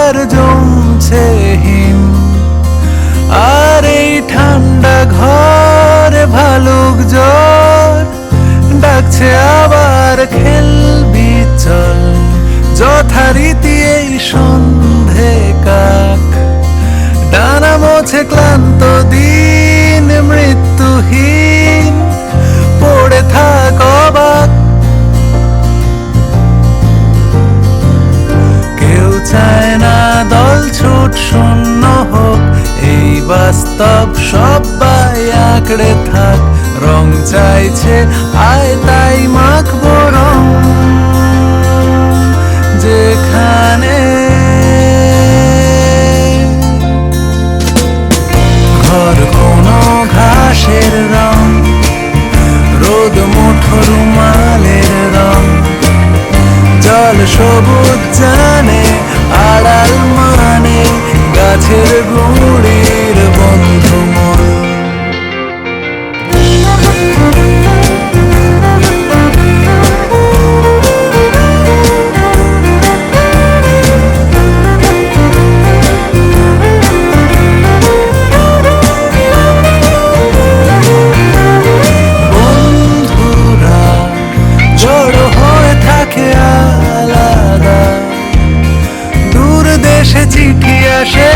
আর জমছে হিম। আর এই ঠান্ডা ঘরে ভালুক জ্বর ডাকছে আবার খেলবি চল। যথারীতি এই সন্ধে কাক ডানা মোছে ক্লান্ত দিন মৃত্যুহীন পড়ে থাক অবাক। কেউ চায় না দল ছুট শূন্য হোক, এই বাস্তব সবাই আঁকড়ে থাক। রং চাইছে আয় তাই মাখবো রং, যেখানে ঘর কোনো ঘাসের রং, রোদ মুঠো রুমালের রং, জল সবুজ জানে আড়াল মানে গাছের গুঁড়ির বন্ধু মন। বন্ধুরা জড়ো হয়ে থাকে আলাদা, দূর দেশে চিঠি আসে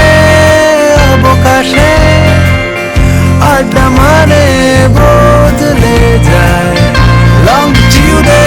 অবকাশে, আড্ডা মানে বদলে যায় লংটিউডে।